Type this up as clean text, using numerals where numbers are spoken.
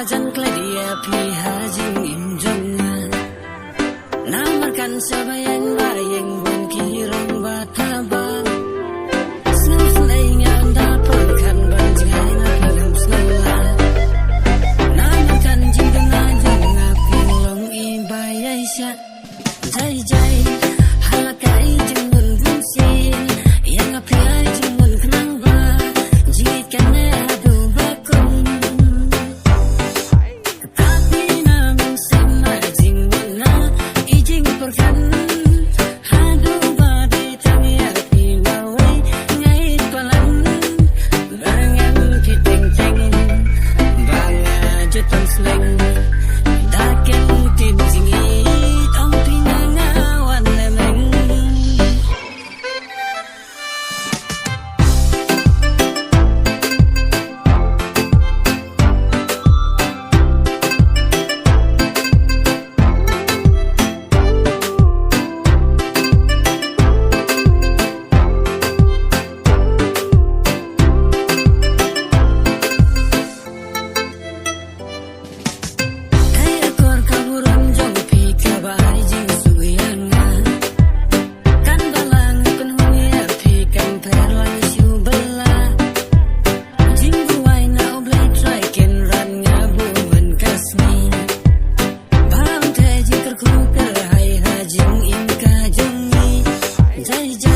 jan kledia piha jing im jonga namarkan sabayang bayang bon kirong batabang snuflay nga daperkan banjay na pilam snula namarkan jing denga pilong ibayay siya jay jay halakai jing bun bunsin yang apiay jing bun kenang ba jingit kane adu bakung tapi namin sama jing bun na ijing perkan adu badi tangiar pinaway ngait palan barengan kiteng teng banga jutang sleng daken tin jingit ang pinangawan lemeng. Jai